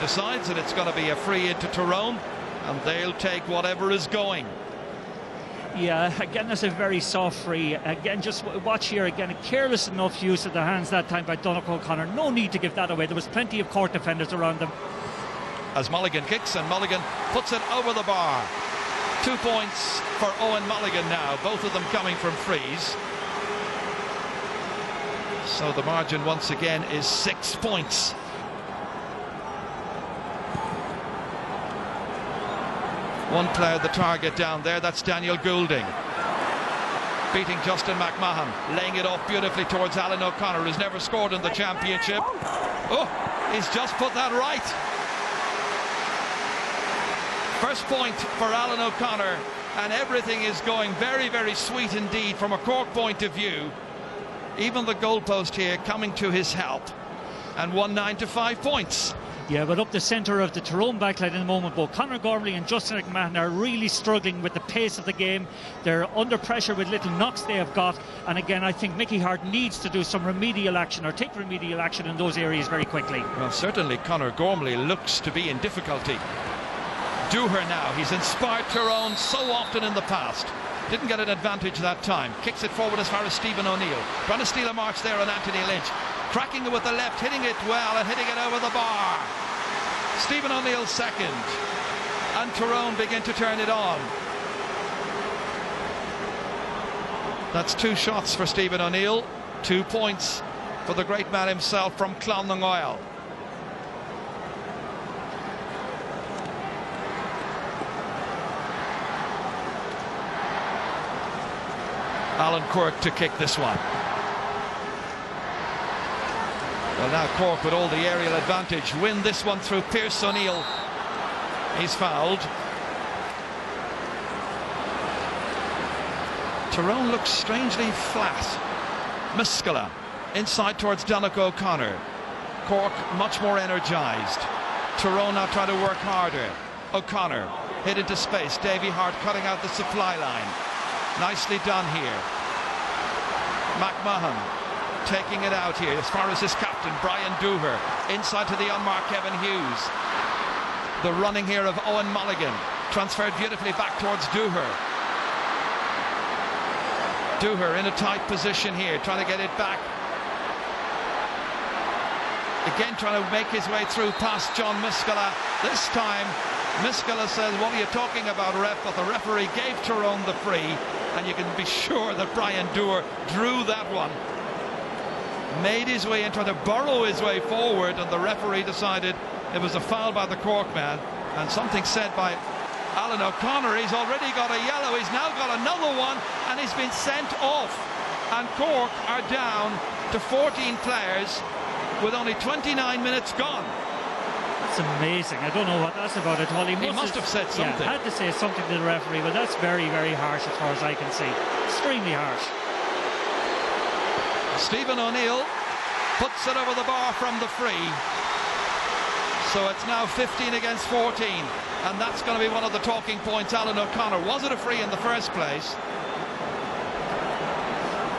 decides that it's going to be a free into Tyrone, and they'll take whatever is going. Yeah, again, that's a very soft free. Again, just watch here again, a careless enough use of the hands that time by Donnacha O'Connor. No need to give that away. There was plenty of Cork defenders around them. As Mulligan kicks, and Mulligan puts it over the bar. 2 points for Owen Mulligan now, both of them coming from frees. So the margin once again is 6 points. One player the target down there, that's Daniel Goulding. Beating Justin McMahon, laying it off beautifully towards Alan O'Connor, who's never scored in the championship. Oh, he's just put that right. First point for Alan O'Connor, and everything is going very, very sweet indeed from a Cork point of view. Even the goalpost here coming to his help, and 1-9 to 5 points. Yeah, but up the centre of the Tyrone backline in the moment, both Conor Gormley and Justin McMahon are really struggling with the pace of the game. They're under pressure with little knocks they have got, and again I think Mickey Hart needs to do some remedial action, or take remedial action in those areas very quickly. Well, certainly Conor Gormley looks to be in difficulty. Dooher now, he's inspired Tyrone so often in the past. Didn't get an advantage that time. Kicks it forward as far as Stephen O'Neill. Trying to steal a march there on Anthony Lynch. Cracking it with the left, hitting it well and hitting it over the bar. Stephen O'Neill second. And Tyrone begin to turn it on. That's 2 shots for Stephen O'Neill. 2 points for the great man himself from Clonmacnoise. Alan Quirk to kick this one. Well, now Cork with all the aerial advantage win this one through Pierce O'Neill. He's fouled. Tyrone looks strangely flat. Muscala inside towards Donnacha O'Connor. Cork much more energised. Tyrone now trying to work harder. O'Connor hit into space. Davy Hart cutting out the supply line. Nicely done here. McMahon taking it out here as far as his captain Brian Dooher, inside to the unmarked Kevin Hughes. The running here of Owen Mulligan, transferred beautifully back towards Dooher. Dooher in a tight position here, trying to get it back. Again trying to make his way through past John Muscala. This time Muscala says, "What are you talking about, ref?" But the referee gave Tyrone the free, and you can be sure that Brian Dooher drew that one. Made his way in, trying to burrow his way forward, and the referee decided it was a foul by the Cork man. And something said by Alan O'Connor. He's already got a yellow, he's now got another one, and he's been sent off. And Cork are down to 14 players with only 29 minutes gone. That's amazing. I don't know what that's about at all. He must have said something. Yeah, had to say something to the referee, but that's very, very harsh as far as I can see. Extremely harsh. Stephen O'Neill puts it over the bar from the free. So it's now 15 against 14, and that's going to be one of the talking points. Alan O'Connor, was it a free in the first place?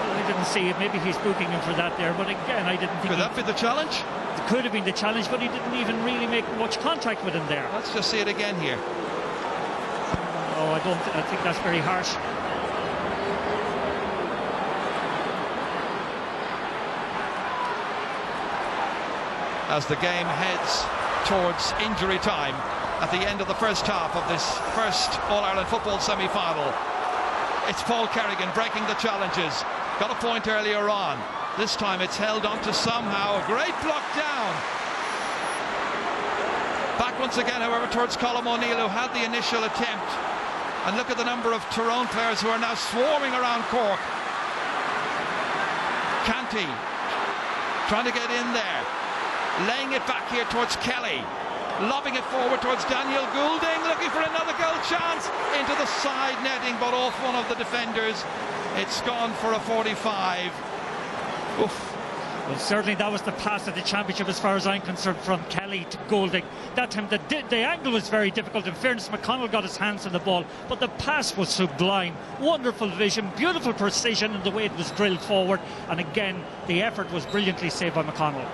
Well, I didn't see it. Maybe he's booking him for that there, but again, I didn't think. Could that be the challenge? It could have been the challenge, but he didn't even really make much contact with him there. Let's just see it again here. Oh, I think that's very harsh. As the game heads towards injury time at the end of the first half of this first All-Ireland football semi-final. It's Paul Kerrigan breaking the challenges. Got a point earlier on. This time it's held on to somehow. A great block down. Back once again, however, towards Colm O'Neill, who had the initial attempt. And look at the number of Tyrone players who are now swarming around Cork. Canty trying to get in there. Laying it back here towards Kelly. Lobbing it forward towards Daniel Goulding. Looking for another goal chance. Into the side netting, but off one of the defenders. It's gone for a 45. Oof. Well, certainly that was the pass of the championship as far as I'm concerned, from Kelly to Goulding. That time the angle was very difficult. In fairness, McConnell got his hands on the ball, but the pass was sublime. Wonderful vision, beautiful precision in the way it was drilled forward, and again the effort was brilliantly saved by McConnell.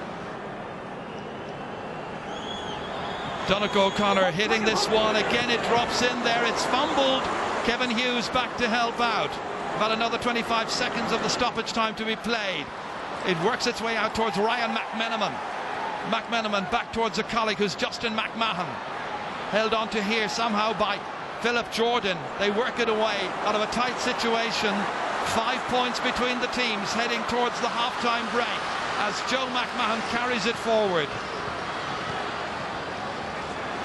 Donegal O'Connor hitting this one again. It drops in there. It's fumbled. Kevin Hughes back to help out. About another 25 seconds of the stoppage time to be played. It works its way out towards Ryan McMenamin. McMenamin back towards a colleague who's Justin McMahon. Held on to here somehow by Philip Jordan. They work it away out of a tight situation. 5 points between the teams heading towards the half-time break as Joe McMahon carries it forward.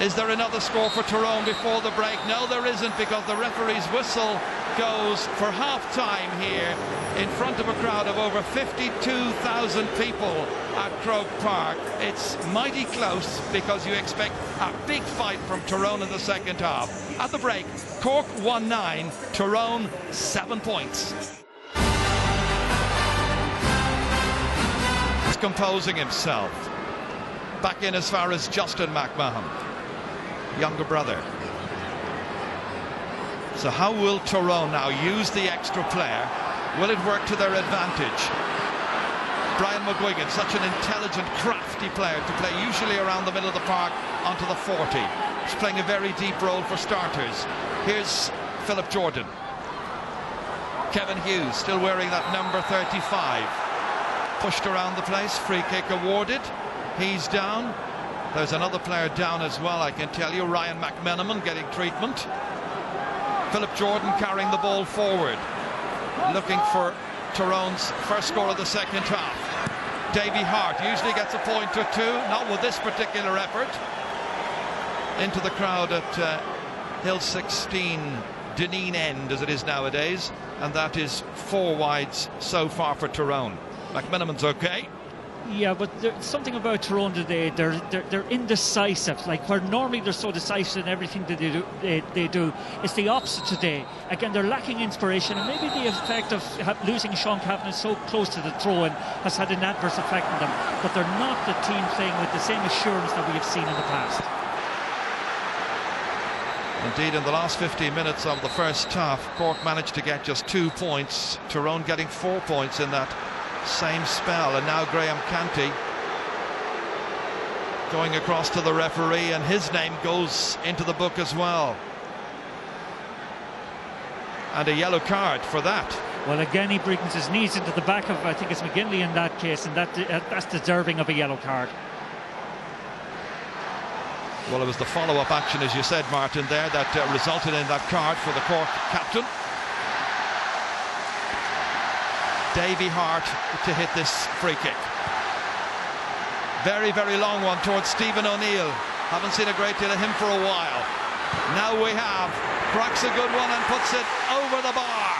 Is there another score for Tyrone before the break? No, there isn't, because the referee's whistle goes for half-time here in front of a crowd of over 52,000 people at Croke Park. It's mighty close because you expect a big fight from Tyrone in the second half. At the break, Cork 1-9, Tyrone 7 points. He's composing himself. Back in as far as Justin McMahon, younger brother. So how will Tyrone now use the extra player? Will it work to their advantage? Brian McGuigan, such an intelligent, crafty player to play usually around the middle of the park onto the 40. He's playing a very deep role for starters. Here's Philip Jordan. Kevin Hughes still wearing that number 35. Pushed around the place, free kick awarded. He's down. There's another player down as well, I can tell you. Ryan McMenamin getting treatment. Philip Jordan carrying the ball forward, looking for Tyrone's first score of the second half. Davy Hart usually gets a point or two, not with this particular effort. Into the crowd at Hill 16, Deneen End as it is nowadays, and that is 4 wides so far for Tyrone. McMenamin's okay. Yeah, but there's something about Tyrone today. They're indecisive. Like where normally they're so decisive in everything that they do. It's the opposite today. Again, they're lacking inspiration, and maybe the effect of losing Sean Cavan so close to the throw-in has had an adverse effect on them. But they're not the team playing with the same assurance that we have seen in the past. Indeed, in the last 15 minutes of the first half, Cork managed to get just 2 points. Tyrone getting 4 points in that same spell, and now Graham Canty going across to the referee, and his name goes into the book as well, and a yellow card for that. Well, again, he brings his knees into the back of, I think it's McGinley in that case, and that's deserving of a yellow card. Well, it was the follow-up action, as you said, Martin, there that resulted in that card for the Cork captain. Davy Hart to hit this free kick. Very, very long one towards Stephen O'Neill. Haven't seen a great deal of him for a while. Now we have. Cracks a good one and puts it over the bar.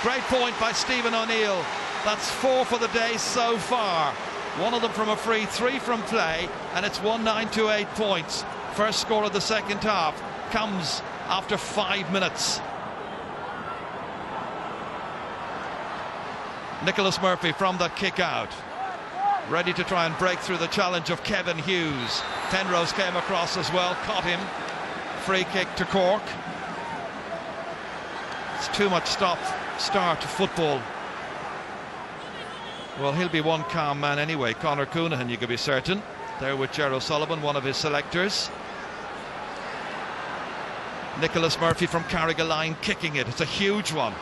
Great point by Stephen O'Neill. That's 4 for the day so far. 1 of them from a free, 3 from play, and it's 1-9 to 8 points. First score of the second half comes after 5 minutes. Nicholas Murphy from that kick out, ready to try and break through the challenge of Kevin Hughes. Penrose came across as well, caught him. Free kick to Cork. It's too much start football. Well, he'll be one calm man anyway, Conor Coonahan, you can be certain. There with Ger O'Sullivan, one of his selectors. Nicholas Murphy from Carrigaline kicking it. It's a huge one.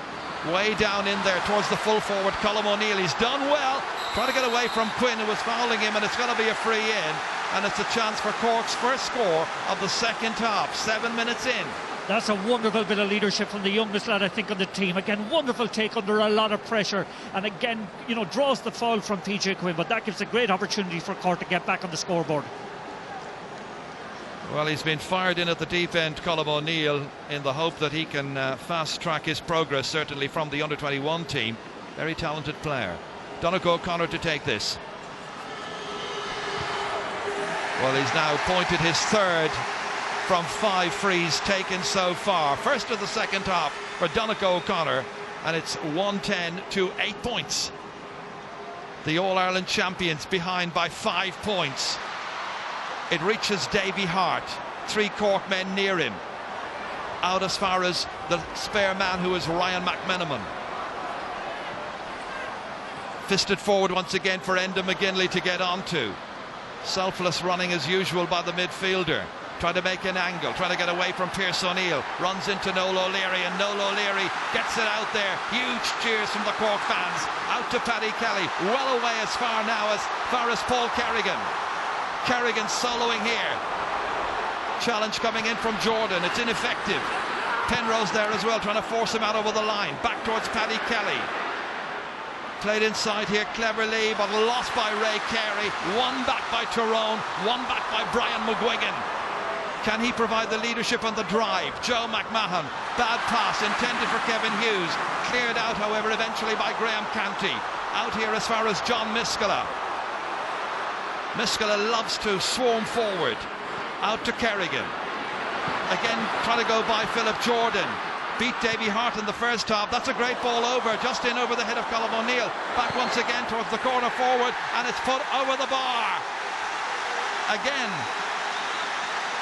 Way down in there towards the full forward, Colm O'Neill. He's done well, trying to get away from Quinn, who was fouling him, and it's going to be a free in, and it's a chance for Cork's first score of the second half, 7 minutes in. That's a wonderful bit of leadership from the youngest lad, I think, on the team. Again, wonderful take under a lot of pressure, and again, you know, draws the foul from PJ Quinn, but that gives a great opportunity for Cork to get back on the scoreboard. Well, he's been fired in at the deep end, Colm O'Neill, in the hope that he can fast track his progress, certainly from the under-21 team. Very talented player. Donegal O'Connor to take this. Well, he's now pointed his 3rd from 5 frees taken so far. First of the second half for Donegal O'Connor, and it's 1-10 to 8 points. The All-Ireland champions behind by 5 points. It reaches Davy Hart, 3 Cork men near him. Out as far as the spare man, who is Ryan McMenamin. Fisted forward once again for Enda McGinley to get onto. Selfless running as usual by the midfielder. Trying to make an angle, trying to get away from Pierce O'Neill. Runs into Noel O'Leary, and Noel O'Leary gets it out there. Huge cheers from the Cork fans. Out to Paddy Kelly, well away as far as Paul Kerrigan. Kerrigan soloing here. Challenge coming in from Jordan, it's ineffective. Penrose there as well, trying to force him out over the line. Back towards Paddy Kelly. Played inside here cleverly, but lost by Ray Carey. One back by Tyrone, one back by Brian McGuigan. Can he provide the leadership on the drive? Joe McMahon, bad pass intended for Kevin Hughes. Cleared out, however, eventually by Graham Canty. Out here as far as John Miskela. Miskela loves to swarm forward. Out to Kerrigan. Again, trying to go by Philip Jordan. Beat Davy Hart in the first half. That's a great ball over, just in over the head of Colm O'Neill. Back once again towards the corner forward, and it's put over the bar. Again,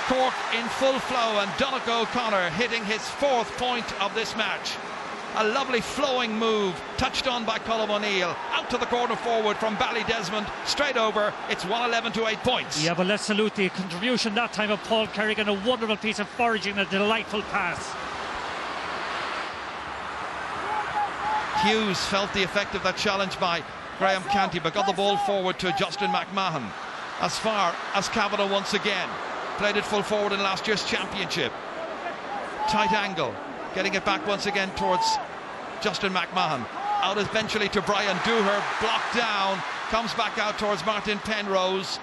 Cork in full flow, and Donnacha O'Connor hitting his 4th point of this match. A lovely flowing move, touched on by Colm O'Neill. Out to the corner forward from Ballydesmond, straight over. It's 111 to 8 points. Yeah, but let's salute the contribution that time of Paul Kerrigan. A wonderful piece of foraging, a delightful pass. Hughes felt the effect of that challenge by Graham Canty, but got the ball forward to Justin McMahon. As far as Kavanagh once again. Played it full forward in last year's championship. Tight angle. Getting it back once again towards Justin McMahon. Out eventually to Brian Dooher. Blocked down. Comes back out towards Martin Penrose.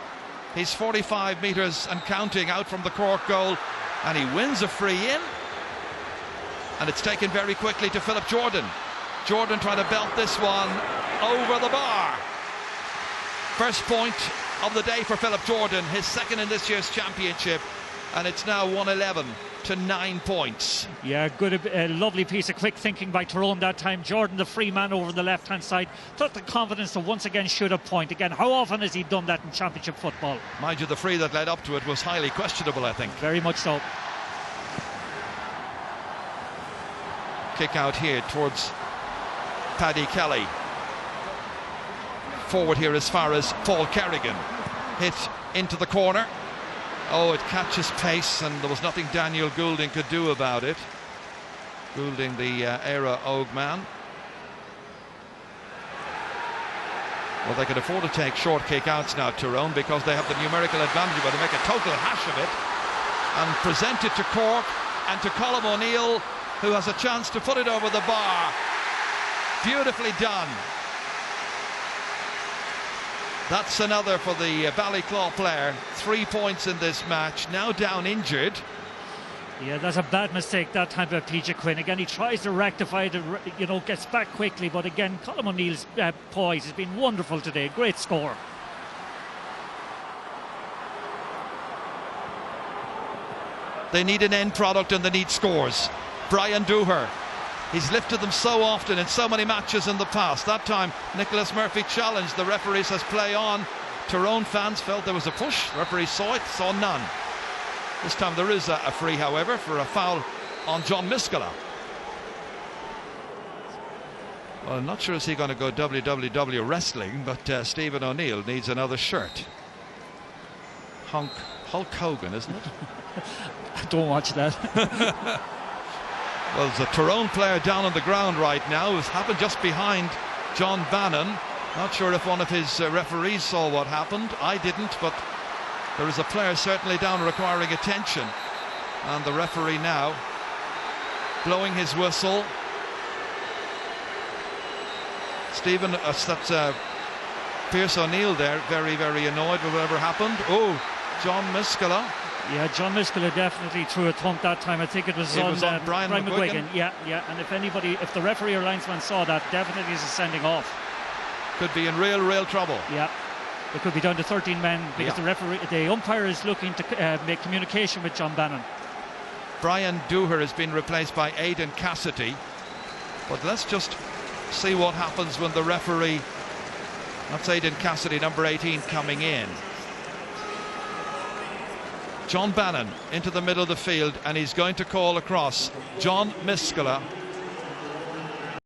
He's 45 metres and counting out from the Cork goal. And he wins a free in. And it's taken very quickly to Philip Jordan. Jordan trying to belt this one over the bar. First point of the day for Philip Jordan, his 2nd in this year's championship, and it's now 111 to 9 points. Yeah, good, lovely piece of quick thinking by Tyrone that time. Jordan, the free man over the left hand side, took the confidence to once again shoot a point. Again, how often has he done that in championship football? Mind you, the free that led up to it was highly questionable, I think. Very much so. Kick out here towards Paddy Kelly. Forward here as far as Paul Kerrigan. Hit into the corner. Oh, it catches pace, and there was nothing Daniel Goulding could do about it. Goulding, the Éire Óg man. Well, they can afford to take short kick outs now, Tyrone, because they have the numerical advantage, but they make a total hash of it and present it to Cork and to Colm O'Neill, who has a chance to put it over the bar. Beautifully done. That's another for the Ballyclaw player. 3 points in this match, now down injured. Yeah, that's a bad mistake that time by PJ Quinn. Again, he tries to rectify it, you know, gets back quickly, but again, Colm O'Neill's poise has been wonderful today. Great score. They need an end product and they need scores. Brian Dooher, he's lifted them so often in so many matches in the past. That time, Nicholas Murphy challenged. The referee says play on. Tyrone fans felt there was a push. The referee saw it, saw none. This time there is a free, however, for a foul on John Miskela. Well, I'm not sure is he going to go WWW wrestling, but Stephen O'Neill needs another shirt. Hulk Hogan, isn't it? Don't watch that. Well, there's a Tyrone player down on the ground right now who's happened just behind John Bannon. Not sure if one of his referees saw what happened. I didn't, but there is a player certainly down requiring attention. And the referee now blowing his whistle. Stephen, that's Pierce O'Neill there, very, very annoyed with whatever happened. Oh, John Miskela. Yeah, John Miskela definitely threw a thump that time. I think it was on Brian McGuigan. Yeah. And if the referee or linesman saw that, definitely is a sending off. Could be in real trouble. Yeah, it could be down to 13 men because the umpire is looking to make communication with John Bannon. Brian Dooher has been replaced by Aidan Cassidy, but let's just see what happens when the referee, that's Aidan Cassidy, number 18, coming in. John Bannon into the middle of the field, and he's going to call across. John Miskela